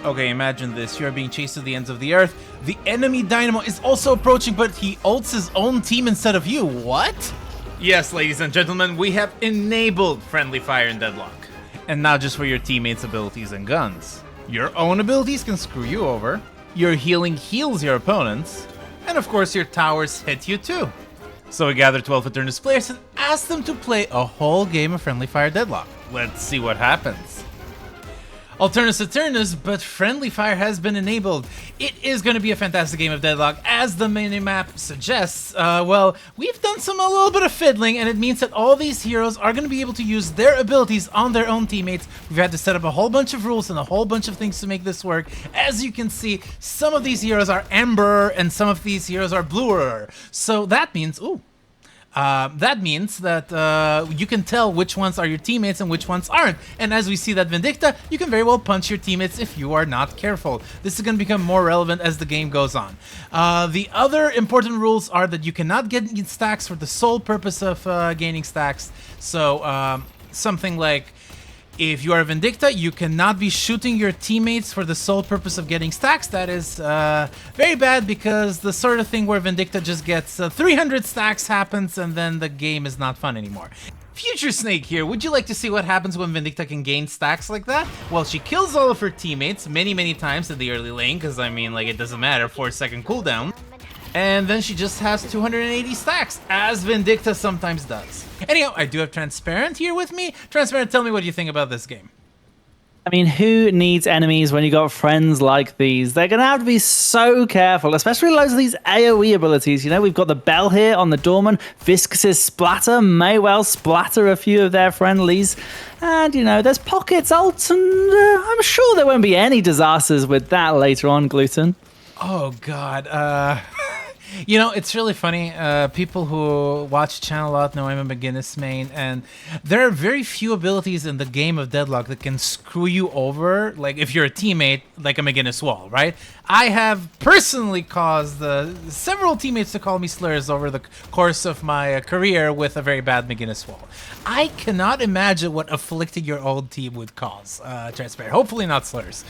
Okay, imagine this. You're being chased to the ends of the earth. The enemy Dynamo is also approaching, but he ults his own team instead of you. What? Yes, ladies and gentlemen, we have enabled friendly fire in Deadlock. And not just for your teammates' abilities and guns. Your own abilities can screw you over. Your healing heals your opponents. And of course, your towers hit you too. So we gathered 12 Eternus players and asked them to play a whole game of friendly fire Deadlock. Let's see what happens. Eternus, but friendly fire has been enabled. It is going to be a fantastic game of Deadlock, as the minimap suggests. Well, we've done a little bit of fiddling, and it means that all these heroes are going to be able to use their abilities on their own teammates. We've had to set up a whole bunch of rules and a whole bunch of things to make this work. As you can see, some of these heroes are amber, and some of these heroes are bluer. So that means, that you can tell which ones are your teammates and which ones aren't. And as we see that Vindicta, you can very well punch your teammates if you are not careful. This is going to become more relevant as the game goes on. The other important rules are that you cannot get stacks for the sole purpose of gaining stacks. So something like, if you are a Vindicta, you cannot be shooting your teammates for the sole purpose of getting stacks. That is very bad, because the sort of thing where Vindicta just gets 300 stacks happens and then the game is not fun anymore. Future Snake here, would you like to see what happens when Vindicta can gain stacks like that? Well, she kills all of her teammates many times in the early lane, because I mean, like, it doesn't matter, 4-second cooldown. And then she just has 280 stacks, as Vindicta sometimes does. Anyhow, I do have Transparent here with me. Transparent, tell me what you think about this game. I mean, who needs enemies when you got friends like these? They're going to have to be so careful, especially loads of these AoE abilities. You know, we've got the Bell here on the Doorman. Viscus's Splatter may well splatter a few of their friendlies. And, you know, there's Pocket's ult, and I'm sure there won't be any disasters with that later on, Gluten. Oh, God. You know, it's really funny. People who watch the channel a lot know I'm a McGinnis main, and there are very few abilities in the game of Deadlock that can screw you over, like if you're a teammate, like a McGinnis wall, right? I have personally caused several teammates to call me slurs over the course of my career with a very bad McGinnis wall. I cannot imagine what afflicting your old team would cause, Transparent. Hopefully not slurs.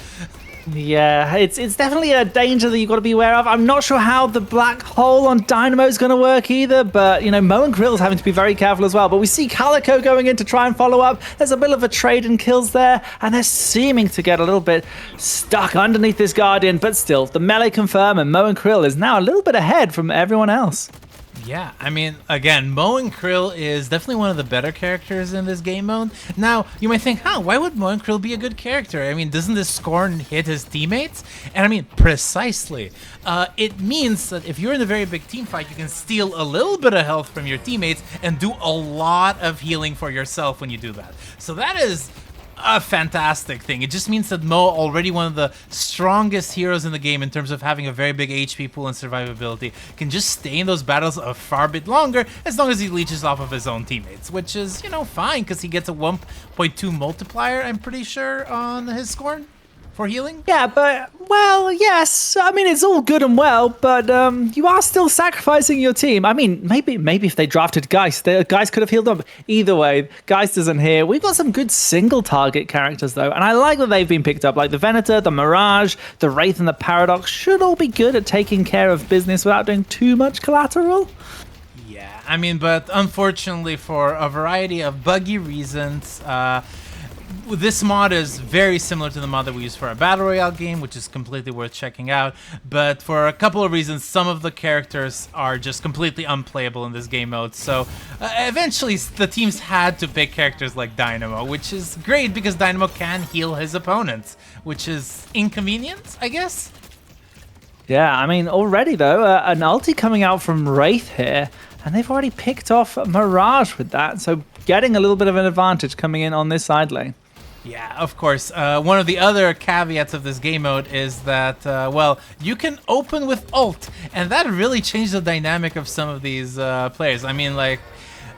Yeah, it's definitely a danger that you've got to be aware of. I'm not sure how the black hole on Dynamo is going to work either, but, you know, Mo and Krill's having to be very careful as well. But we see Calico going in to try and follow up. There's a bit of a trade in kills there, and they're seeming to get a little bit stuck underneath this Guardian, but still, the melee confirm, and Mo and Krill is now a little bit ahead from everyone else. Yeah, I mean, again, Mo and Krill is definitely one of the better characters in this game mode. Now, you might think, why would Mo and Krill be a good character? I mean, doesn't this Scorn hit his teammates? And I mean, precisely. It means that if you're in a very big team fight, you can steal a little bit of health from your teammates and do a lot of healing for yourself when you do that. So that is a fantastic thing. It just means that Mo, already one of the strongest heroes in the game in terms of having a very big HP pool and survivability, can just stay in those battles a far bit longer as long as he leeches off of his own teammates, which is, you know, fine, because he gets a 1.2 multiplier, I'm pretty sure, on his Scorn for healing. Yeah, but, well, yes. I mean, it's all good and well, but you are still sacrificing your team. I mean, maybe if they drafted Geist, Geist could have healed up. Either way, Geist isn't here. We've got some good single target characters, though, and I like that they've been picked up. Like the Venator, the Mirage, the Wraith, and the Paradox should all be good at taking care of business without doing too much collateral. Yeah, I mean, but unfortunately, for a variety of buggy reasons, this mod is very similar to the mod that we use for our Battle Royale game, which is completely worth checking out. But for a couple of reasons, some of the characters are just completely unplayable in this game mode. So eventually the teams had to pick characters like Dynamo, which is great because Dynamo can heal his opponents, which is inconvenient, I guess. Yeah, I mean, already, though, an ulti coming out from Wraith here, and they've already picked off Mirage with that. So getting a little bit of an advantage coming in on this side lane. Yeah, of course. One of the other caveats of this game mode is that, well, you can open with ult, and that really changed the dynamic of some of these players. I mean, like,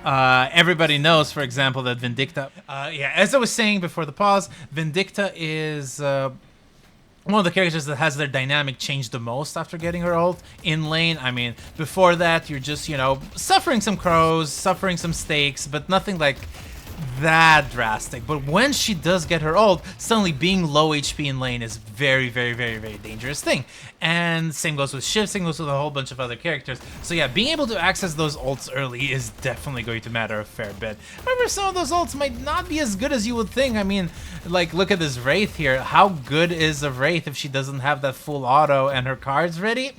everybody knows, for example, that Vindicta, yeah, as I was saying before the pause, Vindicta is one of the characters that has their dynamic changed the most after getting her ult in lane. I mean, before that, you're just, you know, suffering some crows, suffering some stakes, but nothing like that drastic. But when she does get her ult, suddenly being low HP in lane is very, very, very, very dangerous thing. And same goes with Shiv, same goes with a whole bunch of other characters. So yeah, being able to access those ults early is definitely going to matter a fair bit. However, some of those ults might not be as good as you would think. I mean, like, look at this Wraith here. How good is a Wraith if she doesn't have that full auto and her cards ready?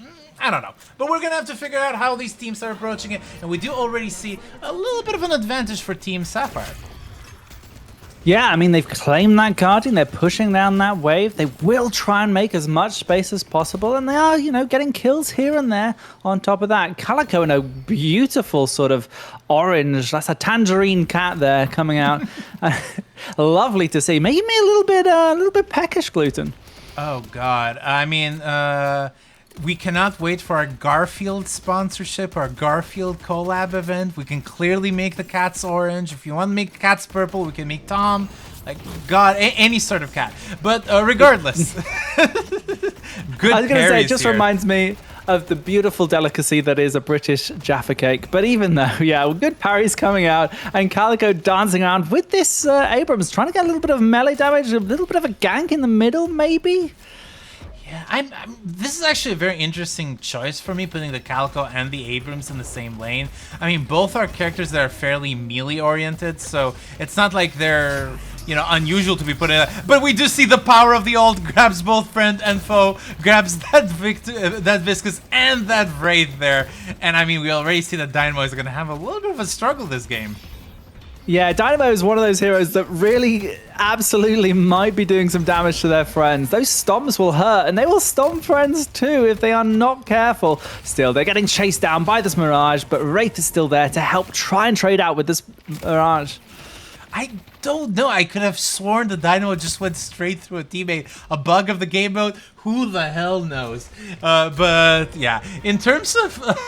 I don't know. But we're going to have to figure out how these teams are approaching it. And we do already see a little bit of an advantage for Team Sapphire. Yeah, I mean, they've claimed that Guardian. They're pushing down that wave. They will try and make as much space as possible. And they are, you know, getting kills here and there on top of that. Calico in a beautiful sort of orange. That's a tangerine cat there coming out. Lovely to see. Making me a little bit peckish, Gluten. Oh, God. I mean, we cannot wait for our Garfield sponsorship, our Garfield collab event. We can clearly make the cats orange. If you want to make the cats purple, we can make Tom. Like, God, any sort of cat. But regardless, good I was going to say, it just here. reminds me of the beautiful delicacy that is a British Jaffa cake. But even though, yeah, well, good parries coming out and Calico dancing around with this Abrams, trying to get a little bit of melee damage, a little bit of a gank in the middle, maybe? Yeah, this is actually a very interesting choice for me, putting the Calico and the Abrams in the same lane. I mean, both are characters that are fairly melee-oriented, so it's not like they're, you know, unusual to be put in. But we do see the power of the ult, grabs both friend and foe, grabs that Viscous and that Wraith there. And I mean, we already see that Dynamo is going to have a little bit of a struggle this game. Yeah, Dynamo is one of those heroes that really absolutely might be doing some damage to their friends. Those stomps will hurt, and they will stomp friends too if they are not careful. Still, they're getting chased down by this Mirage, but Wraith is still there to help try and trade out with this Mirage. I don't know. I could have sworn the Dynamo just went straight through a teammate. A bug of the game mode? Who the hell knows? But yeah, in terms of...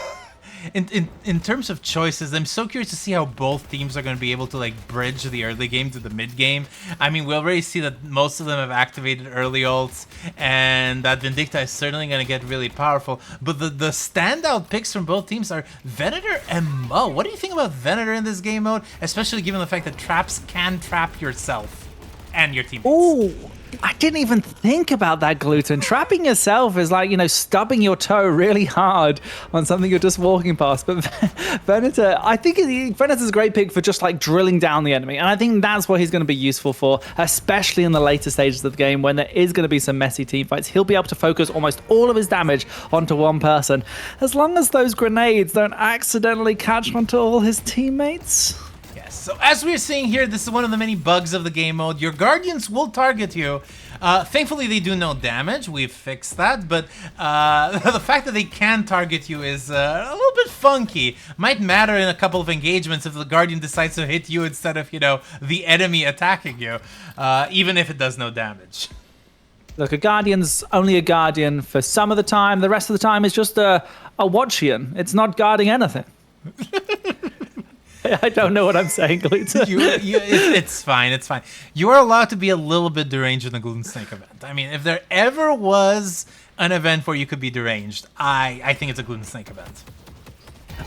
In terms of choices, I'm so curious to see how both teams are going to be able to like bridge the early game to the mid game. I mean, we already see that most of them have activated early ults, and that Vindicta is certainly going to get really powerful. But the standout picks from both teams are Venator and Mo. What do you think about Venator in this game mode, especially given the fact that traps can trap yourself and your teammates? Ooh. I didn't even think about that, Gluten. Trapping yourself is like, you know, stubbing your toe really hard on something you're just walking past. But Venator, I think Venator's a great pick for just like drilling down the enemy. And I think that's what he's going to be useful for, especially in the later stages of the game when there is going to be some messy team fights. He'll be able to focus almost all of his damage onto one person, as long as those grenades don't accidentally catch onto all his teammates. So as we're seeing here, this is one of the many bugs of the game mode. Your Guardians will target you. Thankfully, they do no damage. We've fixed that. But the fact that they can target you is a little bit funky. Might matter in a couple of engagements if the Guardian decides to hit you instead of, you know, the enemy attacking you, even if it does no damage. Look, a Guardian's only a Guardian for some of the time. The rest of the time is just a Watchian. It's not guarding anything. I don't know what I'm saying, Gluten. It's fine. It's fine. You are allowed to be a little bit deranged in the Glutensnake event. I mean, if there ever was an event where you could be deranged, I think it's a Glutensnake event.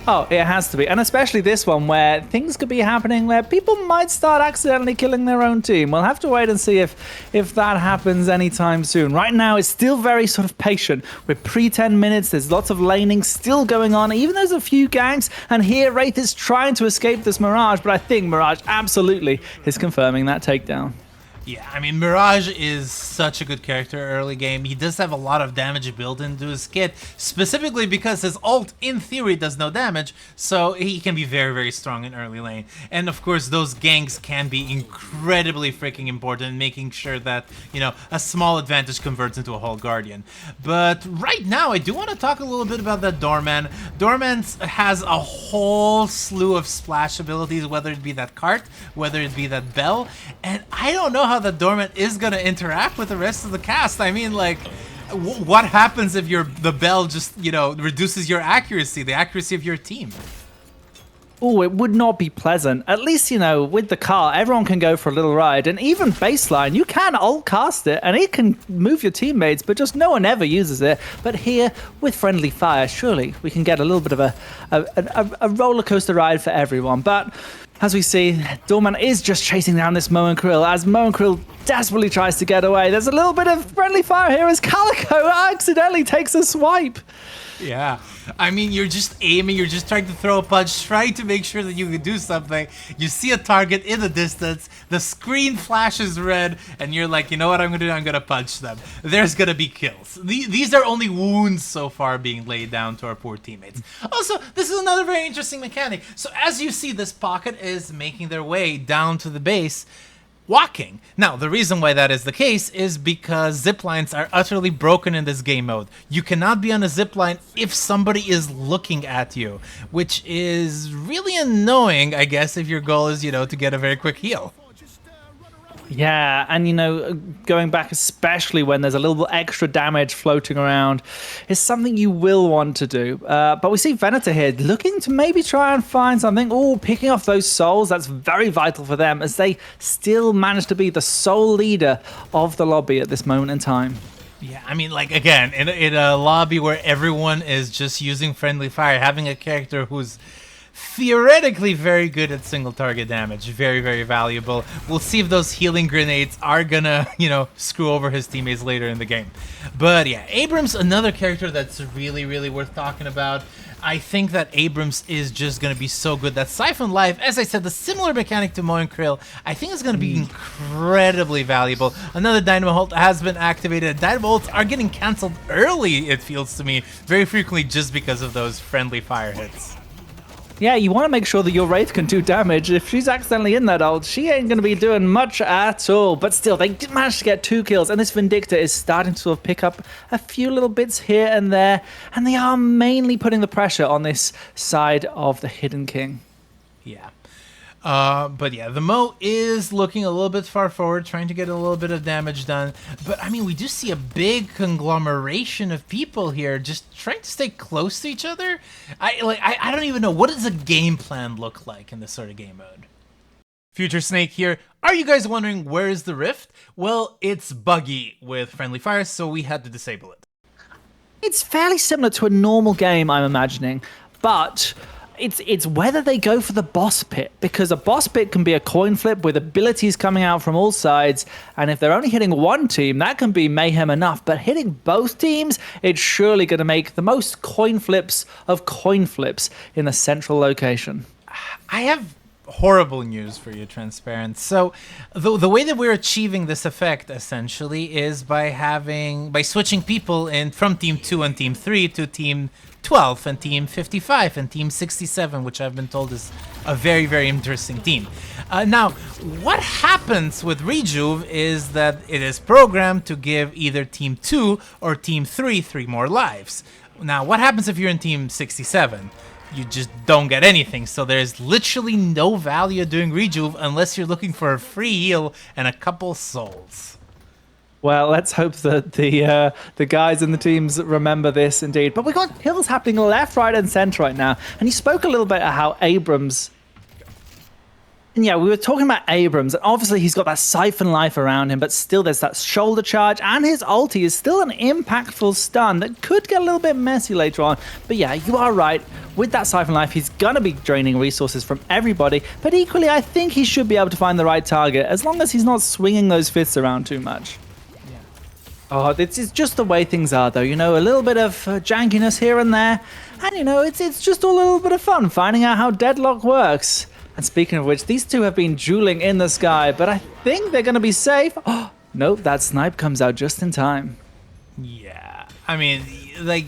Oh, it has to be. And especially this one where things could be happening where people might start accidentally killing their own team. We'll have to wait and see if that happens anytime soon. Right now, it's still very sort of patient. We're pre-10 minutes. There's lots of laning still going on, even there's a few ganks. And here, Wraith is trying to escape this Mirage, but I think Mirage absolutely is confirming that takedown. Yeah, I mean, Mirage is such a good character early game. He does have a lot of damage built into his kit, specifically because his ult, in theory, does no damage, so he can be very, very strong in early lane. And of course, those ganks can be incredibly freaking important in making sure that, you know, a small advantage converts into a whole Guardian. But right now, I do want to talk a little bit about that Doorman. Doorman has a whole slew of splash abilities, whether it be that cart, whether it be that bell, and I don't know how the Dormant is going to interact with the rest of the cast. I mean, like, what happens if the bell just, you know, reduces your accuracy, the accuracy of your team? Oh, it would not be pleasant. At least, you know, with the car, everyone can go for a little ride. And even baseline, you can ult cast it and it can move your teammates, but just no one ever uses it. But here, with friendly fire, surely we can get a little bit of a roller coaster ride for everyone. But As we see, Doorman is just chasing down this Moen Krill as Moen Krill desperately tries to get away. There's a little bit of friendly fire here as Calico accidentally takes a swipe. Yeah, I mean, you're just aiming, you're just trying to throw a punch, trying to make sure that you can do something. You see a target in the distance, the screen flashes red, and you're like, you know what I'm gonna do? I'm gonna punch them. There's gonna be kills. These are only wounds so far being laid down to our poor teammates. Also, this is another very interesting mechanic. So as you see, this pocket is making their way down to the base, walking. Now, the reason why that is the case is because zip lines are utterly broken in this game mode. You cannot be on a zip line if somebody is looking at you, which is really annoying, I guess, if your goal is, to get a very quick heal. Yeah, and going back, especially when there's a little extra damage floating around, is something you will want to do. But we see Venator here looking to maybe try and find something. Oh, picking off those souls, that's very vital for them as they still manage to be the sole leader of the lobby at this moment in time. Yeah, I mean, like, again, in a lobby where everyone is just using friendly fire, having a character who's theoretically very good at single target damage, very, very valuable. We'll see if those healing grenades are gonna, screw over his teammates later in the game. But yeah, Abrams, another character that's really, really worth talking about. I think that Abrams is just going to be so good. That Siphon Life, as I said, the similar mechanic to Moen Krill, I think is going to be incredibly valuable. Another Dynamo Ult has been activated. Dynamo Ults are getting cancelled early, it feels to me, very frequently just because of those friendly fire hits. Yeah, you want to make sure that your Wraith can do damage. If she's accidentally in that ult, she ain't going to be doing much at all. But still, they did manage to get 2 kills, and this Vindicta is starting to sort of pick up a few little bits here and there, and they are mainly putting the pressure on this side of the Hidden King. Yeah. But yeah, the Mo is looking a little bit far forward, trying to get a little bit of damage done. But I mean, we do see a big conglomeration of people here just trying to stay close to each other. I don't even know. What does a game plan look like in this sort of game mode? Future Snake here. Are you guys wondering where is the rift? Well, it's buggy with friendly fire, so we had to disable it. It's fairly similar to a normal game, I'm imagining, but it's whether they go for the boss pit, because a boss pit can be a coin flip with abilities coming out from all sides, and if they're only hitting one team, that can be mayhem enough, but hitting both teams, it's surely going to make the most coin flips of coin flips in a central location. I have horrible news for you, Transparent. So the way that we're achieving this effect essentially is by switching people in from team 2 and team 3 to team 12 and team 55 and team 67, which I've been told is a very, very interesting team. Now, what happens with Rejuve is that it is programmed to give either team 2 or team 3 3 more lives. Now, what happens if you're in team 67? You just don't get anything, so there's literally no value doing Rejuve unless you're looking for a free heal and a couple souls. Well, let's hope that the guys in the teams remember this indeed. But we've got kills happening left, right, and center right now. And you spoke a little bit about how Abrams... And yeah, we were talking about Abrams, and obviously he's got that Siphon Life around him, but still there's that shoulder charge, and his ulti is still an impactful stun that could get a little bit messy later on. But yeah, you are right. With that Siphon Life, he's going to be draining resources from everybody, but equally, I think he should be able to find the right target, as long as he's not swinging those fists around too much. Yeah. Oh, it's just the way things are, though. You know, a little bit of jankiness here and there, and, you know, it's just a little bit of fun finding out how Deadlock works. And speaking of which, these two have been dueling in the sky, but I think they're going to be safe. Oh, nope, that snipe comes out just in time. Yeah, I mean, like,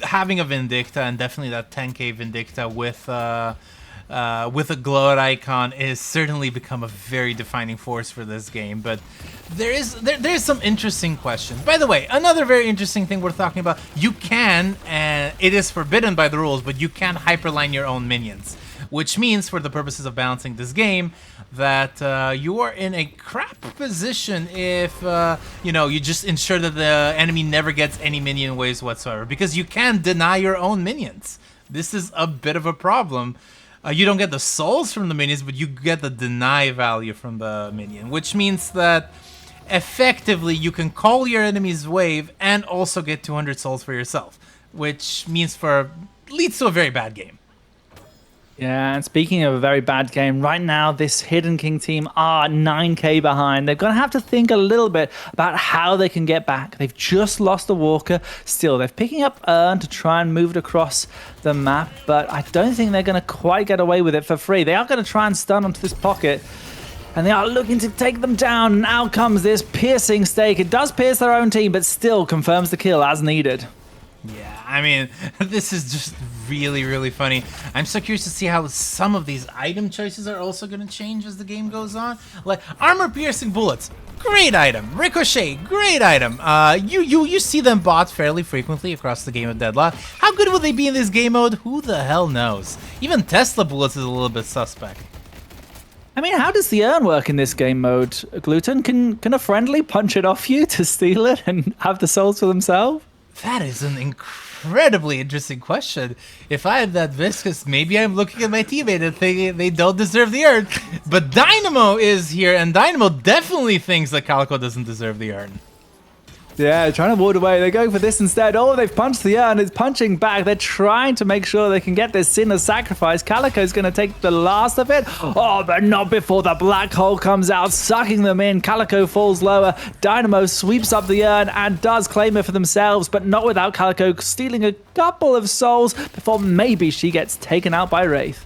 having a Vindicta, and definitely that 10k Vindicta with a glow icon is certainly become a very defining force for this game. But there's some interesting questions. By the way, another very interesting thing we're talking about, you can, and it is forbidden by the rules, but you can hyperline your own minions. Which means, for the purposes of balancing this game, that you are in a crap position if, you just ensure that the enemy never gets any minion waves whatsoever. Because you can deny your own minions. This is a bit of a problem. You don't get the souls from the minions, but you get the deny value from the minion. Which means that, effectively, you can call your enemy's wave and also get 200 souls for yourself. Which means leads to a very bad game. Yeah, and speaking of a very bad game, right now this Hidden King team are 9k behind. They're going to have to think a little bit about how they can get back. They've just lost the Walker. Still, they're picking up Urn to try and move it across the map, but I don't think they're going to quite get away with it for free. They are going to try and stun onto this pocket, and they are looking to take them down. And out comes this piercing stake. It does pierce their own team, but still confirms the kill as needed. Yeah, I mean, this is just really, really funny. I'm so curious to see how some of these item choices are also going to change as the game goes on. Like, armor-piercing bullets, great item. Ricochet, great item. You see them bought fairly frequently across the game of Deadlock. How good will they be in this game mode? Who the hell knows? Even Tesla bullets is a little bit suspect. I mean, how does the urn work in this game mode, Gluten? Can a friendly punch it off you to steal it and have the souls for themselves? That is an incredibly interesting question. If I had that viscous, maybe I'm looking at my teammate and thinking they don't deserve the urn. But Dynamo is here, and Dynamo definitely thinks that Calico doesn't deserve the urn. Yeah, trying to ward away. They're going for this instead. Oh, they've punched the urn. It's punching back. They're trying to make sure they can get this sinner sacrifice. Calico's going to take the last of it. Oh, but not before the black hole comes out, sucking them in. Calico falls lower. Dynamo sweeps up the urn and does claim it for themselves, but not without Calico stealing a couple of souls before maybe she gets taken out by Wraith.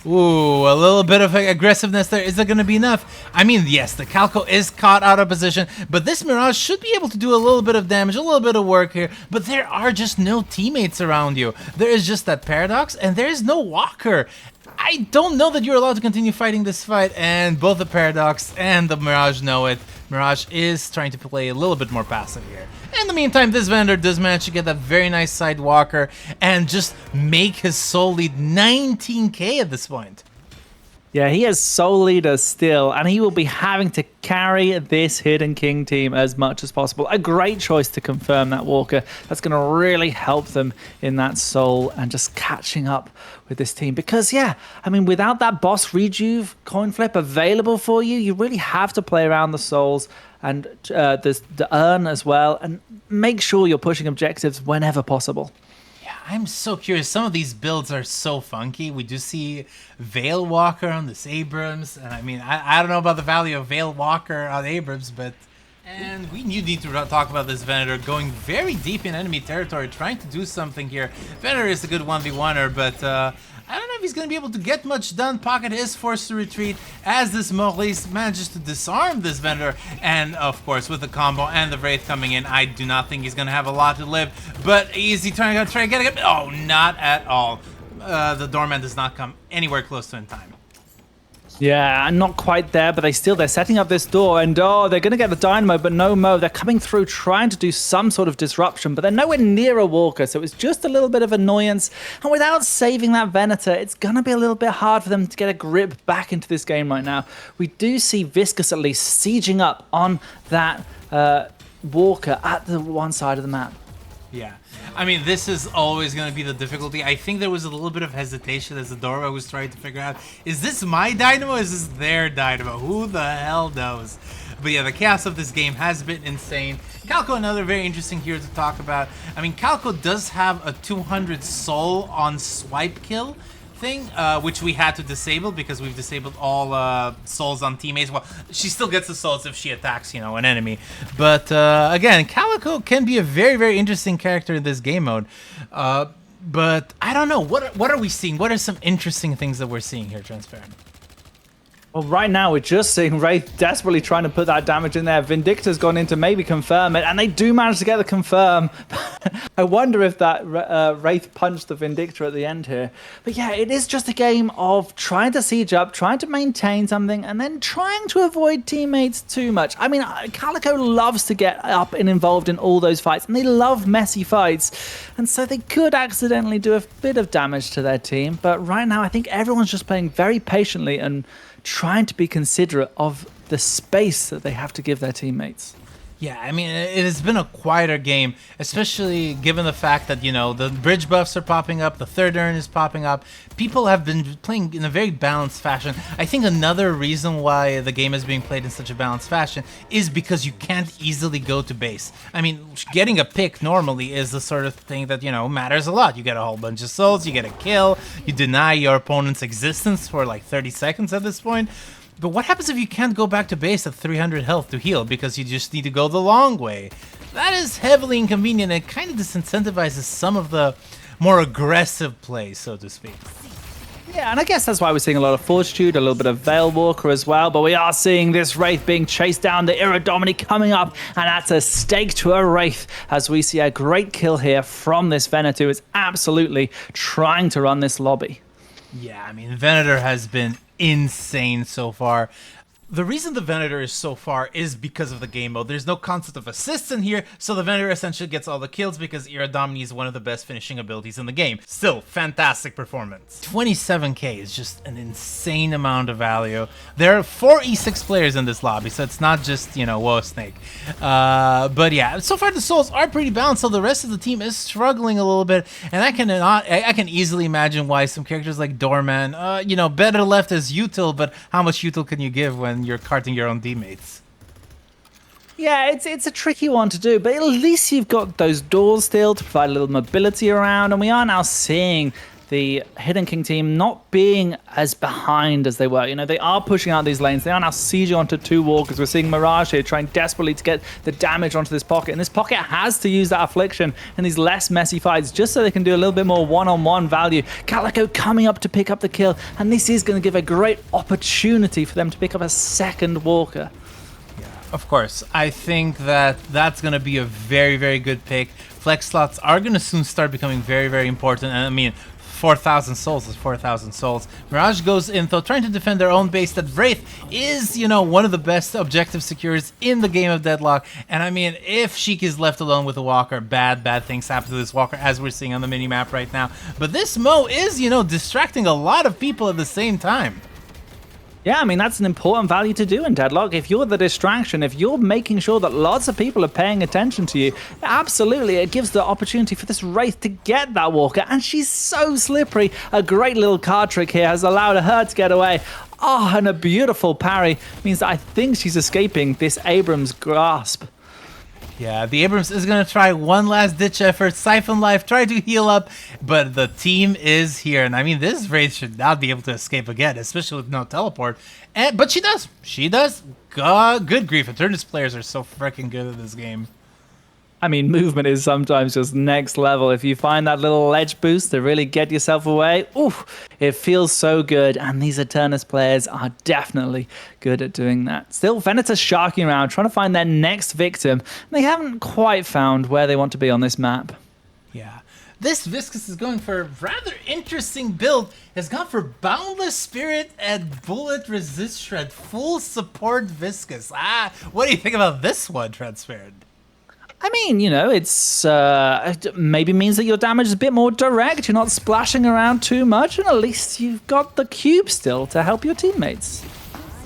Ooh, a little bit of aggressiveness there. Is it going to be enough? I mean, yes, the Calico is caught out of position, but this Mirage should be able to do a little bit of damage, a little bit of work here, but there are just no teammates around you. There is just that Paradox, and there is no Walker. I don't know that you're allowed to continue fighting this fight, and both the Paradox and the Mirage know it. Mirage is trying to play a little bit more passive here. In the meantime, this vendor does manage to get that very nice Sidewalker and just make his soul lead 19k at this point. Yeah, he is soul leader still, and he will be having to carry this Hidden King team as much as possible. A great choice to confirm that Walker. That's going to really help them in that soul and just catching up with this team. Because, yeah, I mean, without that boss rejuve coin flip available for you, you really have to play around the souls and the urn as well, and make sure you're pushing objectives whenever possible. I'm so curious. Some of these builds are so funky. We do see Veil Walker on this Abrams. And I mean, I don't know about the value of Veil Walker on Abrams, but... And we need to talk about this Venator going very deep in enemy territory, trying to do something here. Venator is a good 1v1er, but I don't know if he's going to be able to get much done. Pocket is forced to retreat as this Maurice manages to disarm this Venator. And, of course, with the combo and the Wraith coming in, I do not think he's going to have a lot to live. But is he trying to get it? Oh, not at all. The Doorman does not come anywhere close to in time. Yeah, not quite there, but they're setting up this door, and oh, they're going to get the Dynamo, but no Mo. They're coming through trying to do some sort of disruption, but they're nowhere near a Walker, so it's just a little bit of annoyance. And without saving that Venator, it's going to be a little bit hard for them to get a grip back into this game right now. We do see Viscous at least sieging up on that Walker at the one side of the map. Yeah. I mean, this is always going to be the difficulty. I think there was a little bit of hesitation as Adora was trying to figure out, is this my Dynamo or is this their Dynamo? Who the hell knows? But yeah, the chaos of this game has been insane. Calico, another very interesting hero to talk about. I mean, Calico does have a 200 soul on swipe kill thing, which we had to disable because we've disabled all souls on teammates. Well, she still gets the souls if she attacks, you know, an enemy. But again, Calico can be a very, very interesting character in this game mode. But I don't know. What are we seeing? What are some interesting things that we're seeing here, Transparent? Well, right now we're just seeing Wraith desperately trying to put that damage in there. Vindicta's gone in to maybe confirm it, and they do manage to get the confirm. I wonder if that Wraith punched the Vindicta at the end here. But yeah, it is just a game of trying to siege up, trying to maintain something, and then trying to avoid teammates too much. I mean, Calico loves to get up and involved in all those fights, and they love messy fights. And so they could accidentally do a bit of damage to their team. But right now, I think everyone's just playing very patiently and trying to be considerate of the space that they have to give their teammates. Yeah, I mean, it has been a quieter game, especially given the fact that, the bridge buffs are popping up, the third urn is popping up. People have been playing in a very balanced fashion. I think another reason why the game is being played in such a balanced fashion is because you can't easily go to base. I mean, getting a pick normally is the sort of thing that, matters a lot. You get a whole bunch of souls, you get a kill, you deny your opponent's existence for like 30 seconds at this point. But what happens if you can't go back to base at 300 health to heal because you just need to go the long way? That is heavily inconvenient and kind of disincentivizes some of the more aggressive plays, so to speak. Yeah, and I guess that's why we're seeing a lot of Fortitude, a little bit of Veil Walker as well, but we are seeing this Wraith being chased down, the Iridomini coming up, and that's a stake to a Wraith, as we see a great kill here from this Venator, who is absolutely trying to run this lobby. Yeah, I mean, Venator has been insane so far. The reason the Venator is so far is because of the game mode. There's no concept of assists in here, so the Venator essentially gets all the kills because Iridomini is one of the best finishing abilities in the game. Still, fantastic performance. 27k is just an insane amount of value. There are 4 E6 players in this lobby, so it's not just, whoa, Snake. But yeah, so far the souls are pretty balanced, so the rest of the team is struggling a little bit, and I can easily imagine why some characters like Doorman, better left as util, but how much util can you give when you're carting your own teammates? Yeah, it's a tricky one to do, but at least you've got those doors still to provide a little mobility around, and we are now seeing the Hidden King team not being as behind as they were. They are pushing out these lanes. They are now sieging onto 2 walkers. We're seeing Mirage here trying desperately to get the damage onto this pocket, and this pocket has to use that affliction in these less messy fights just so they can do a little bit more one-on-one value. Calico coming up to pick up the kill, and this is going to give a great opportunity for them to pick up a second walker. Of course, I think that's going to be a very, very good pick. Flex slots are going to soon start becoming very, very important, and I mean, 4,000 souls is 4,000 souls. Mirage goes in, though, trying to defend their own base. That Wraith is, one of the best objective securers in the game of Deadlock. And I mean, if Sheik is left alone with a Walker, bad things happen to this Walker, as we're seeing on the minimap right now. But this Mo is, distracting a lot of people at the same time. Yeah, I mean, that's an important value to do in Deadlock. If you're the distraction, if you're making sure that lots of people are paying attention to you, absolutely, it gives the opportunity for this Wraith to get that Walker. And she's so slippery. A great little card trick here has allowed her to get away. Oh, and a beautiful parry means that I think she's escaping this Abrams grasp. Yeah, the Abrams is going to try one last ditch effort, siphon life, try to heal up, but the team is here. And I mean, this Wraith should not be able to escape again, especially with no teleport. But she does. She does. God, good grief. Eternus players are so freaking good at this game. I mean, movement is sometimes just next level. If you find that little ledge boost to really get yourself away, oof, it feels so good. And these Eternus players are definitely good at doing that. Still, Venator's sharking around, trying to find their next victim. They haven't quite found where they want to be on this map. Yeah. This Viscous is going for a rather interesting build. Has gone for Boundless Spirit and Bullet Resist Shred. Full support Viscous. What do you think about this one, Transparent? I mean, it's it maybe means that your damage is a bit more direct. You're not splashing around too much, and at least you've got the cube still to help your teammates.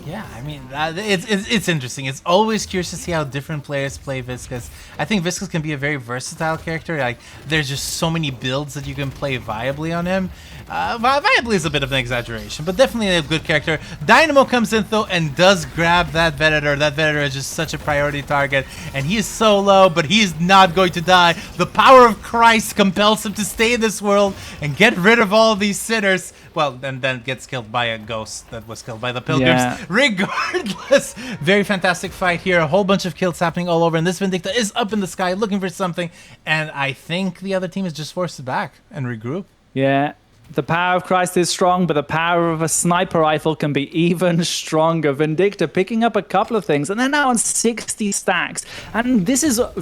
Yeah, I mean, it's interesting. It's always curious to see how different players play Viscous. I think Viscous can be a very versatile character. Like, there's just so many builds that you can play viably on him. Viably is a bit of an exaggeration, but definitely a good character. Dynamo comes in, though, and does grab that Venator. That Venator is just such a priority target, and he is so low, but he is not going to die. The power of Christ compels him to stay in this world and get rid of all these sinners. Well, and then gets killed by a ghost that was killed by the Pilgrims. Yeah. Regardless, very fantastic fight here. A whole bunch of kills happening all over, and this Vindicta is up in the sky looking for something, and I think the other team is just forced to back and regroup. Yeah. The power of Christ is strong, but the power of a sniper rifle can be even stronger. Vindicta picking up a couple of things, and they're now on 60 stacks. And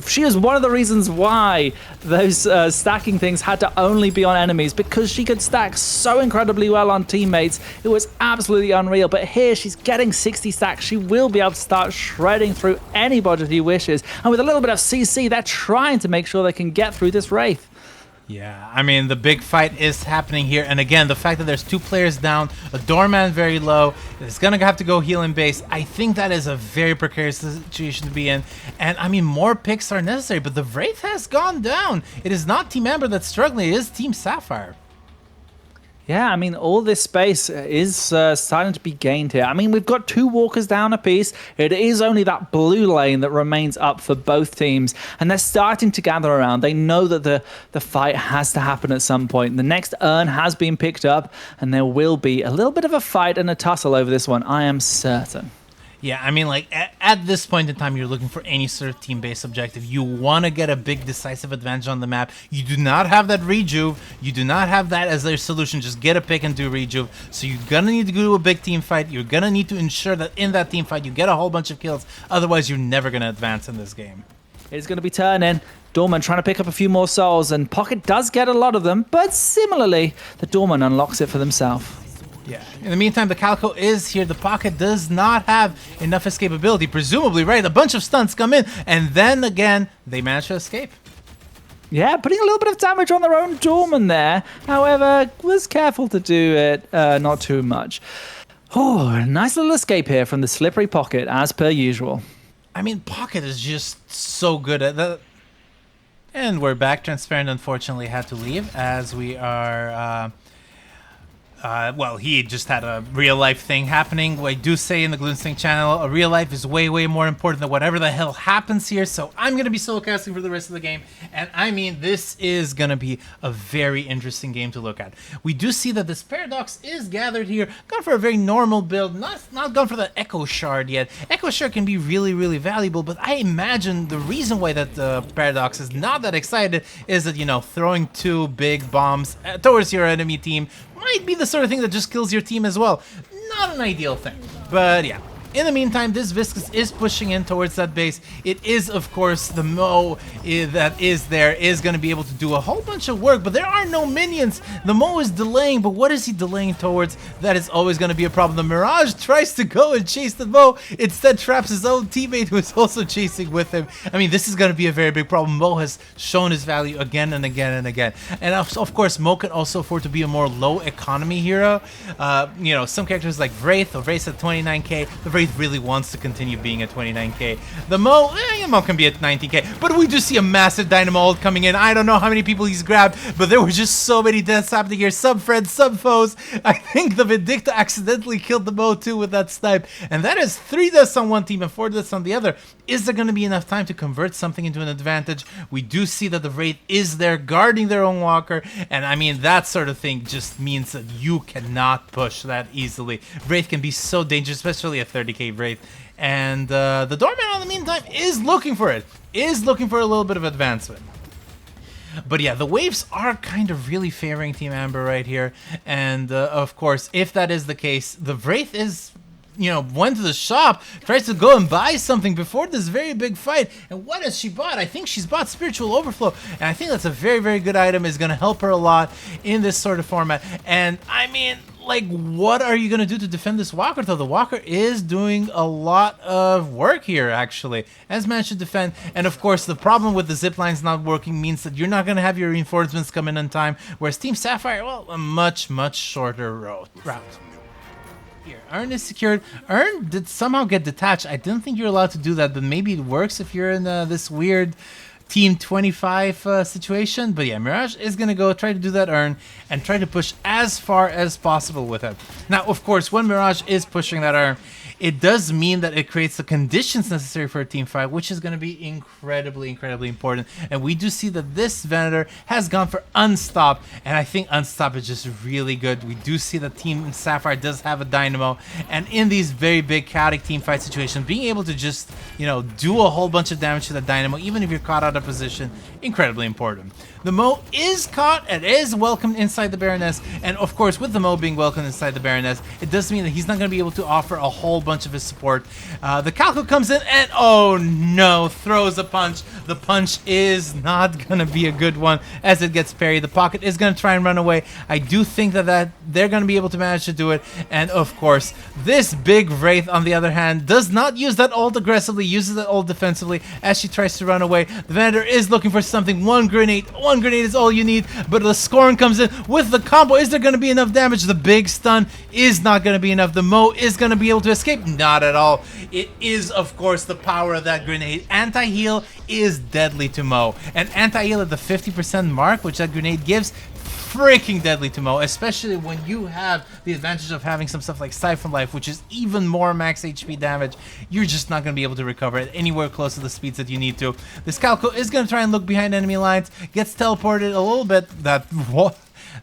she is one of the reasons why those stacking things had to only be on enemies, because she could stack so incredibly well on teammates. It was absolutely unreal. But here she's getting 60 stacks. She will be able to start shredding through anybody who wishes. And with a little bit of CC, they're trying to make sure they can get through this Wraith. Yeah, I mean, the big fight is happening here. And again, the fact that there's 2 players down, a doorman very low, is going to have to go heal in base. I think that is a very precarious situation to be in. And I mean, more picks are necessary, but the Wraith has gone down. It is not Team Amber that's struggling, it is Team Sapphire. Yeah, I mean, all this space is starting to be gained here. I mean, we've got 2 walkers down apiece. It is only that blue lane that remains up for both teams, and they're starting to gather around. They know that the fight has to happen at some point. The next urn has been picked up, and there will be a little bit of a fight and a tussle over this one, I am certain. Yeah, I mean, like, at this point in time, you're looking for any sort of team-based objective. You want to get a big decisive advantage on the map. You do not have that rejuve. You do not have that as their solution. Just get a pick and do rejuve. So you're going to need to go to a big team fight. You're going to need to ensure that in that team fight, you get a whole bunch of kills. Otherwise, you're never going to advance in this game. It's going to be turning. Doorman trying to pick up a few more souls, and Pocket does get a lot of them, but similarly, the Doorman unlocks it for themselves. Yeah. In the meantime, the Calico is here. The Pocket does not have enough escapability. Presumably, right? A bunch of stunts come in, and then again, they manage to escape. Yeah, putting a little bit of damage on their own Doorman there. However, was careful to do it not too much. Oh, a nice little escape here from the slippery Pocket, as per usual. I mean, Pocket is just so good at that. And we're back. Transparent, unfortunately, had to leave as we are... well, he just had a real-life thing happening. I do say in the Glutensnake channel, a real life is way, way more important than whatever the hell happens here. So I'm going to be solo casting for the rest of the game. And I mean, this is going to be a very interesting game to look at. We do see that this Paradox is gathered here. Gone for a very normal build. Not gone for the Echo Shard yet. Echo Shard can be really, really valuable. But I imagine the reason why that the Paradox is not that excited is that, you know, throwing 2 big bombs towards your enemy team might be the sort of thing that just kills your team as well. Not an ideal thing, but yeah. In the meantime, this Viscus is pushing in towards that base. It is, of course, the Mo that is there is going to be able to do a whole bunch of work, but there are no minions. The Mo is delaying, but what is he delaying towards? That is always going to be a problem. The Mirage tries to go and chase the Mo, instead traps his own teammate who is also chasing with him. I mean, this is going to be a very big problem. Mo has shown his value again and again and again. And of course, Mo can also afford to be a more low economy hero. You know, some characters like Wraith, or Wraith at 29k, the Wraith really wants to continue being at 29k. The Mo can be at 19k, but we just see a massive Dynamo ult coming in. I don't know how many people he's grabbed, but there were just so many deaths happening here. Some friends, some foes. I think the Vindicta accidentally killed the Mo too with that snipe, and that is 3 deaths on one team and 4 deaths on the other. Is there going to be enough time to convert something into an advantage? We do see that the Wraith is there guarding their own walker, and I mean, that sort of thing just means that you cannot push that easily. Wraith can be so dangerous, especially a 30k Wraith. And the Doorman, in the meantime, is looking for it. Is looking for a little bit of advancement. But yeah, the waves are kind of really favoring Team Amber right here. And of course, if that is the case, the Wraith is... you know, went to the shop, tries to go and buy something before this very big fight. And what has she bought? I think she's bought Spiritual Overflow. And I think that's a very, very good item. It's going to help her a lot in this sort of format. And I mean, like, what are you going to do to defend this Walker, though? The Walker is doing a lot of work here, actually. Has managed to defend. And of course, the problem with the zip lines not working means that you're not going to have your reinforcements come in time. Whereas Team Sapphire, well, a much, much shorter route. Here, Urn is secured. Urn did somehow get detached. I didn't think you're allowed to do that, but maybe it works if you're in this weird Team 25 situation. But yeah, Mirage is going to go try to do that Urn and try to push as far as possible with it. Now, of course, when Mirage is pushing that Urn, it does mean that it creates the conditions necessary for a team fight, which is going to be incredibly, incredibly important. And we do see that this Venator has gone for Unstop, and I think Unstop is just really good. We do see that Team Sapphire does have a Dynamo, and in these very big chaotic team fight situations, being able to just, you know, do a whole bunch of damage to the Dynamo, even if you're caught out of position, incredibly important. The Mo is caught and is welcomed inside the Baroness, and of course, with the Mo being welcomed inside the Baroness, it does mean that he's not going to be able to offer a whole bunch of his support. The Calco comes in and, oh no, throws a punch. The punch is not going to be a good one as it gets parried. The Pocket is going to try and run away. I do think that they're going to be able to manage to do it. And of course, this big Wraith, on the other hand, does not use that ult aggressively, uses that ult defensively as she tries to run away. The Venator is looking for something. One grenade is all you need, but the Scorn comes in with the combo. Is there going to be enough damage? The big stun is not going to be enough. The Mo is going to be able to escape. Not at all. It is, of course, the power of that grenade. Anti-heal is deadly to Mo, and anti-heal at the 50% mark, which that grenade gives, freaking deadly to Mo, especially when you have the advantage of having some stuff like Siphon Life, which is even more max HP damage. You're just not going to be able to recover it anywhere close to the speeds that you need to. This Calco is going to try and look behind enemy lines, gets teleported a little bit.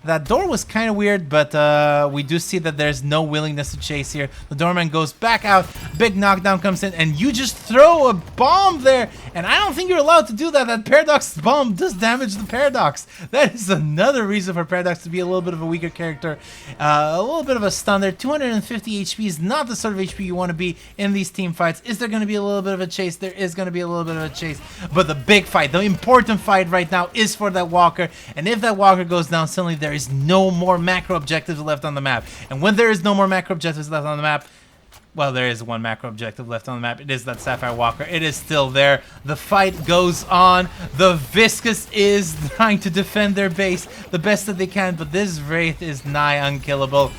That door was kind of weird, but we do see that there's no willingness to chase here. The doorman goes back out, big knockdown comes in, and you just throw a bomb there, and I don't think you're allowed to do that. That Paradox bomb does damage the Paradox. That is another reason for Paradox to be a little bit of a weaker character. A little bit of a stun there. 250 HP is not the sort of HP you want to be in these team fights. Is there going to be a little bit of a chase? There is going to be a little bit of a chase, but the big fight, the important fight right now is for that Walker, and if that Walker goes down, suddenly there is no more macro objectives left on the map. And when there is no more macro objectives left on the map, well, there is one macro objective left on the map. It is that Sapphire Walker. It is still there. The fight goes on. The Viscous is trying to defend their base the best that they can, but this Wraith is nigh unkillable.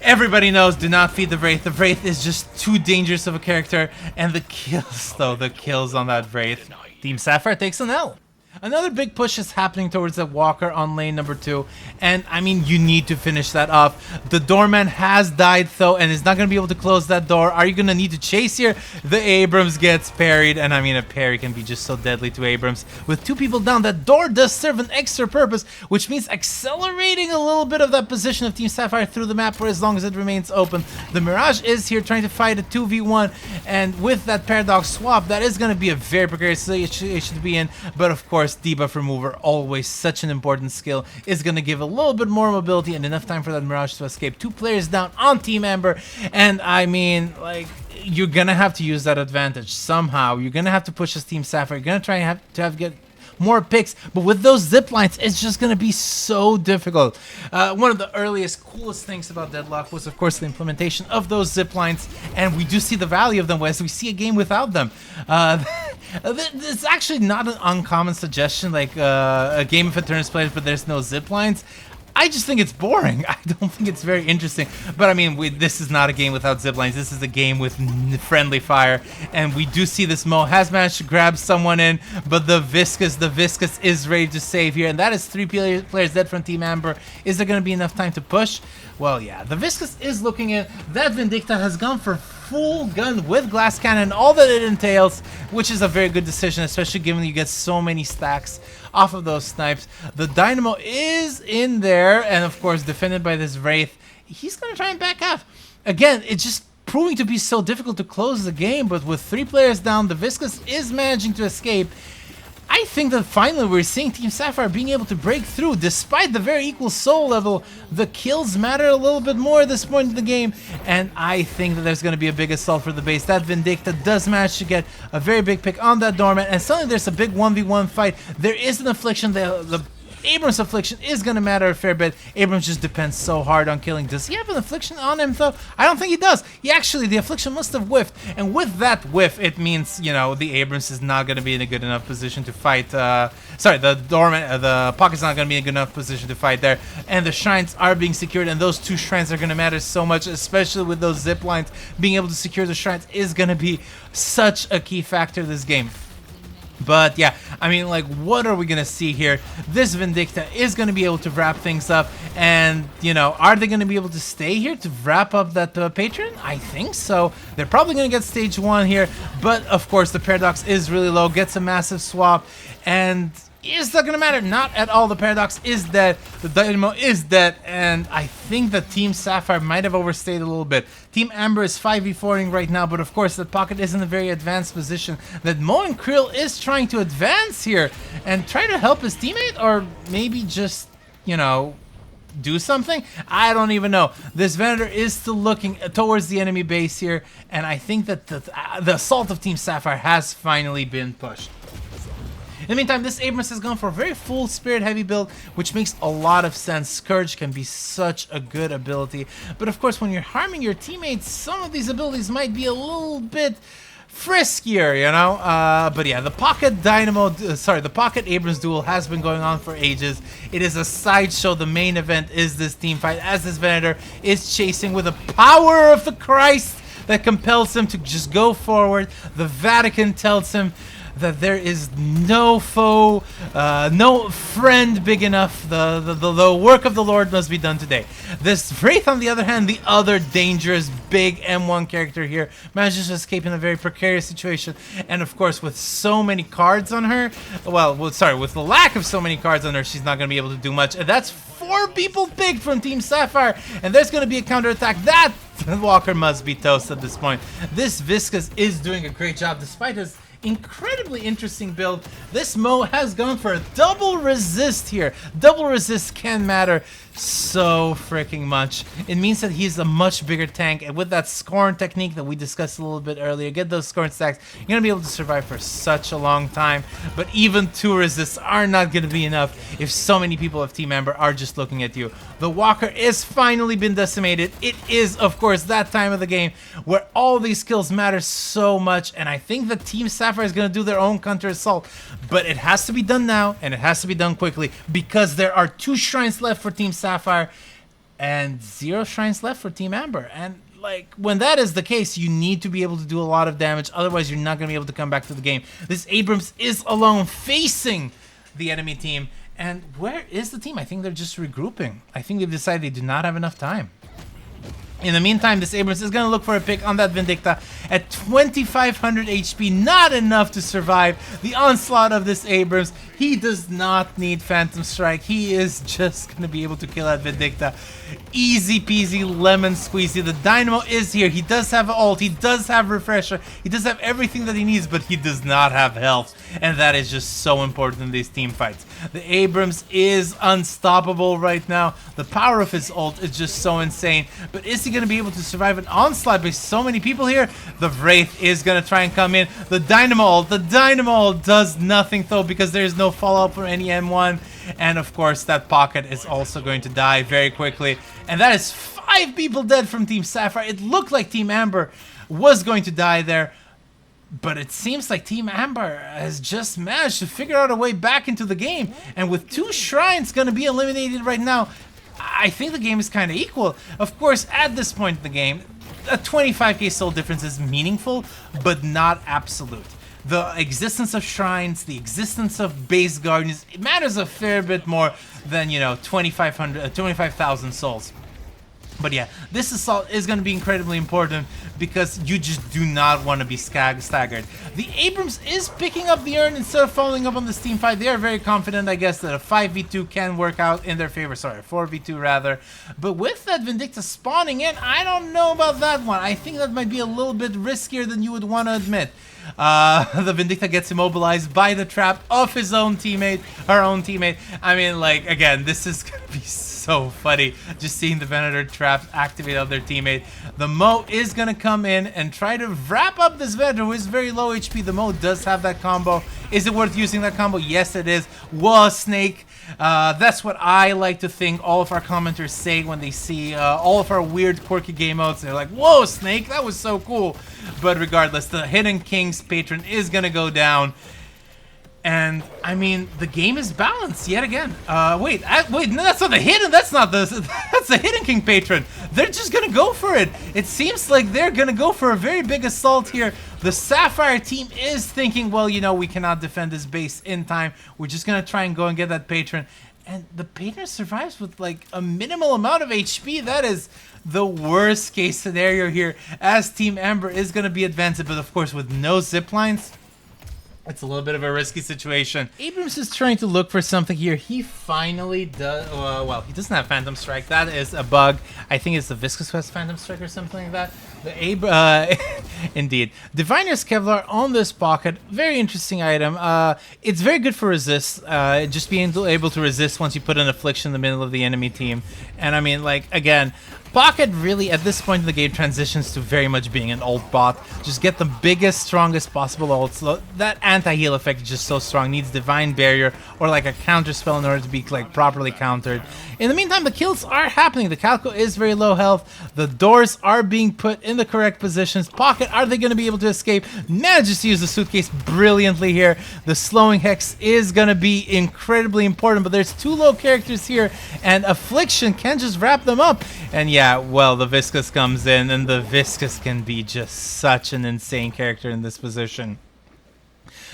Everybody knows, do not feed the Wraith. The Wraith is just too dangerous of a character. And the kills, though, the kills on that Wraith. Team Sapphire takes an L. Another big push is happening towards that Walker on lane number 2, and I mean, you need to finish that off. The doorman has died though, and is not going to be able to close that door. Are you going to need to chase here? The Abrams gets parried, and I mean, a parry can be just so deadly to Abrams. With 2 people down, that door does serve an extra purpose, which means accelerating a little bit of that position of Team Sapphire through the map for as long as it remains open. The Mirage is here trying to fight a 2v1, and with that Paradox swap, that is going to be a very precarious situation to be in, but of course, debuff remover, always such an important skill, is going to give a little bit more mobility and enough time for that Mirage to escape. 2 players down on Team Amber, and I mean, like, you're going to have to use that advantage somehow. You're going to have to push this Team Sapphire. You're going to try and have to get more picks, but with those zip lines, it's just going to be so difficult. One of the earliest, coolest things about Deadlock was, of course, the implementation of those zip lines, and we do see the value of them as we see a game without them. It's actually not an uncommon suggestion, like a game of Eternus players, but there's no zip lines. I just think it's boring. I don't think it's very interesting. But I mean, this is not a game without ziplines. This is a game with friendly fire. And we do see this Mo has managed to grab someone in, but the Viscous is ready to save here. And that is 3 players dead from Team Amber. Is there going to be enough time to push? Well, yeah, the Viscous is looking in. That Vindicta has gone for full gun with glass cannon, all that it entails, which is a very good decision, especially given you get so many stacks off of those snipes. The Dynamo is in there, and of course defended by this Wraith. He's going to try and back out. Again, it's just proving to be so difficult to close the game, but with 3 players down, the Viscous is managing to escape. I think that finally we're seeing Team Sapphire being able to break through. Despite the very equal soul level, the kills matter a little bit more at this point in the game, and I think that there's going to be a big assault for the base. That Vindicta does manage to get a very big pick on that Doorman, and suddenly there's a big 1v1 fight. There is an affliction. The Abrams affliction is going to matter a fair bit. Abrams just depends so hard on killing. Does he have an affliction on him though? I don't think he does. The affliction must have whiffed, and with that whiff, it means, you know, the Abrams is not going to be in a good enough position to fight. The Pocket's not going to be in a good enough position to fight there, and the shrines are being secured, and those 2 shrines are going to matter so much, especially with those zip lines. Being able to secure the shrines is going to be such a key factor in this game. But yeah, I mean, like, what are we going to see here? This Vindicta is going to be able to wrap things up. And, you know, are they going to be able to stay here to wrap up that Patron? I think so. They're probably going to get stage 1 here. But, of course, the Paradox is really low, gets a massive swap. And is that going to matter? Not at all. The Paradox is dead. The Dynamo is dead. And I think that Team Sapphire might have overstayed a little bit. Team Amber is 5v4ing right now, but of course the Pocket is in a very advanced position. That Mo and Krill is trying to advance here and try to help his teammate, or maybe just, you know, do something? I don't even know. This Venator is still looking towards the enemy base here, and I think that the assault of Team Sapphire has finally been pushed. In the meantime, this Abrams has gone for a very full Spirit Heavy build, which makes a lot of sense. Scourge can be such a good ability, but of course when you're harming your teammates, some of these abilities might be a little bit friskier, you know? But yeah, the Pocket Abrams duel has been going on for ages. It is a sideshow. The main event is this team fight, as this Venator is chasing with the power of the Christ that compels him to just go forward. The Vatican tells him that there is no foe, no friend big enough. The work of the Lord must be done today. This Wraith, on the other hand, the other dangerous big M1 character here, manages to escape in a very precarious situation. And of course, with so many cards on her, with the lack of so many cards on her, she's not going to be able to do much. And that's 4 people picked from Team Sapphire. And there's going to be a counterattack. That Walker must be toast at this point. This Viscous is doing a great job, despite his incredibly interesting build. This Mo has gone for a double resist here. Double resist can matter so freaking much. It means that he's a much bigger tank, and with that scorn technique that we discussed a little bit earlier, get those scorn stacks, you're gonna be able to survive for such a long time. But even 2 resists are not gonna be enough if so many people of Team Amber are just looking at you. The Walker is finally been decimated. It is, of course, that time of the game where all these kills matter so much, and I think that Team Sapphire is gonna do their own counter assault, but it has to be done now, and it has to be done quickly, because there are 2 shrines left for Team Sapphire and 0 shrines left for Team Amber. And like, when that is the case, you need to be able to do a lot of damage, otherwise you're not going to be able to come back to the game. This Abrams is alone facing the enemy team. And where is the team? I think they're just regrouping. I think they've decided they do not have enough time. In the meantime, this Abrams is going to look for a pick on that Vindicta at 2500 HP. Not enough to survive the onslaught of this Abrams. He does not need Phantom Strike. He is just going to be able to kill that Vindicta. Easy peasy, lemon squeezy. The Dynamo is here. He does have ult. He does have Refresher. He does have everything that he needs, but he does not have health. And that is just so important in these team fights. The Abrams is unstoppable right now. The power of his ult is just so insane. But is he going to be able to survive an onslaught by so many people here? The Wraith is going to try and come in. The Dynamo ult does nothing though, because there is no follow-up for any M1. And of course, that Pocket is also going to die very quickly. And that is 5 people dead from Team Sapphire. It looked like Team Amber was going to die there, but it seems like Team Amber has just managed to figure out a way back into the game. And with 2 shrines going to be eliminated right now, I think the game is kind of equal. Of course, at this point in the game, a 25k soul difference is meaningful, but not absolute. The existence of shrines, the existence of base guardians, it matters a fair bit more than, you know, 25,000 souls. But yeah, this assault is going to be incredibly important because you just do not want to be staggered. The Abrams is picking up the urn instead of following up on this team fight. They are very confident, I guess, that a 5v2 can work out in their favor. Sorry, 4v2 rather. But with that Vindicta spawning in, I don't know about that one. I think that might be a little bit riskier than you would want to admit. The Vindicta gets immobilized by the trap of his own teammate, her own teammate. I mean, like, again, this is going to be so funny, just seeing the Venator trap activate on their teammate. The Mo is going to come in and try to wrap up this Venator who is very low HP. The Mo does have that combo. Is it worth using that combo? Yes, it is. Whoa, Snake. That's what I like to think all of our commenters say when they see all of our weird, quirky game modes. They're like, whoa, Snake, that was so cool. But regardless, the Hidden King's patron is going to go down. And, I mean, the game is balanced yet again. Wait, no, that's not the Hidden, that's the Hidden King patron. They're just gonna go for it. It seems like they're gonna go for a very big assault here. The Sapphire team is thinking, well, you know, we cannot defend this base in time. We're just gonna try and go and get that patron. And the patron survives with, like, a minimal amount of HP. That is the worst case scenario here, as Team Amber is gonna be advanced, but of course with no zip lines. It's a little bit of a risky situation. Abrams is trying to look for something here. He finally does. Well, he doesn't have Phantom Strike. That is a bug. I think it's the Viscous Quest Phantom Strike or something like that. Indeed. Diviner's Kevlar on this pocket. Very interesting item. It's very good for resist. Just being able to resist once you put an Affliction in the middle of the enemy team. And I mean, like, again, Pocket really, at this point in the game, transitions to very much being an ult bot. Just get the biggest, strongest possible ults. That anti-heal effect is just so strong. Needs Divine Barrier or like a counter spell in order to be like properly countered. In the meantime, the kills are happening. The Calco is very low health. The doors are being put in the correct positions. Pocket, are they going to be able to escape? Manages to use the suitcase brilliantly here. The slowing hex is going to be incredibly important, but there's two low characters here, and Affliction can just wrap them up. And yeah, well, the Viscous comes in, and the Viscous can be just such an insane character in this position.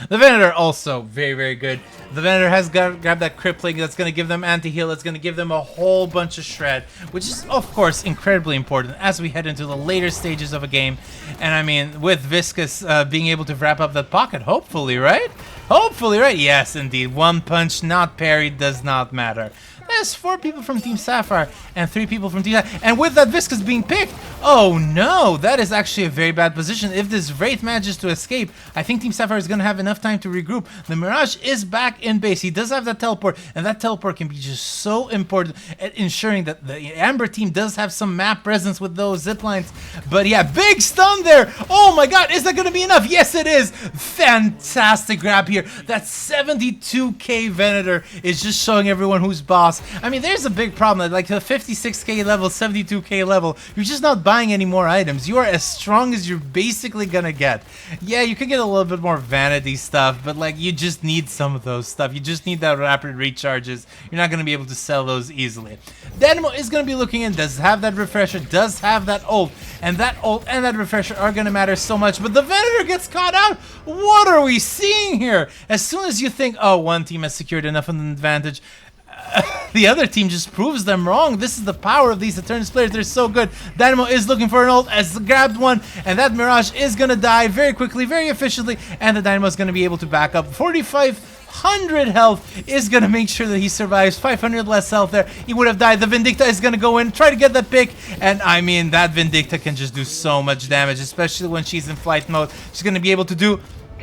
The Venator also very, very good. The Venator has grabbed that crippling that's going to give them anti-heal. That's going to give them a whole bunch of shred, which is, of course, incredibly important as we head into the later stages of a game. And I mean, with Viscous being able to wrap up that pocket, hopefully, right? Hopefully, right? Yes, indeed. One punch, not parried, does not matter. There's 4 people from Team Sapphire and 3 people from Team Sapphire. And with that Viscous being picked, oh no, that is actually a very bad position. If this Wraith manages to escape, I think Team Sapphire is going to have enough time to regroup. The Mirage is back in base. He does have that teleport, and that teleport can be just so important at ensuring that the Amber team does have some map presence with those ziplines. But yeah, big stun there. Oh my god, is that going to be enough? Yes, it is. Fantastic grab here. That 72k Venator is just showing everyone who's boss. I mean, there's a big problem. Like the 56k level, 72k level, you're just not buying any more items. You are as strong as you're basically gonna get. Yeah, you can get a little bit more vanity stuff, but like you just need some of those stuff. You just need that rapid recharges. You're not gonna be able to sell those easily. Dynamo is gonna be looking in, does have that refresher, does have that ult, and that ult and that refresher are gonna matter so much, but the Venator gets caught out. What are we seeing here? As soon as you think, oh, one team has secured enough of an advantage, the other team just proves them wrong. This is the power of these Eternus players. They're so good. Dynamo is looking for an ult, as grabbed one, and that Mirage is gonna die very quickly, very efficiently, and the Dynamo is gonna be able to back up. 4,500 health is gonna make sure that he survives. 500 less health there, he would have died. The Vindicta is gonna go in, try to get that pick, and I mean, that Vindicta can just do so much damage, especially when she's in flight mode. She's gonna be able to do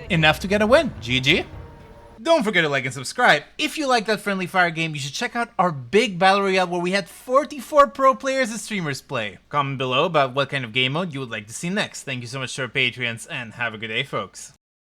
enough to get a win. GG. Don't forget to like and subscribe. If you like that friendly fire game, you should check out our big Battle Royale where we had 44 pro players and streamers play. Comment below about what kind of game mode you would like to see next. Thank you so much to our Patreons, and have a good day, folks.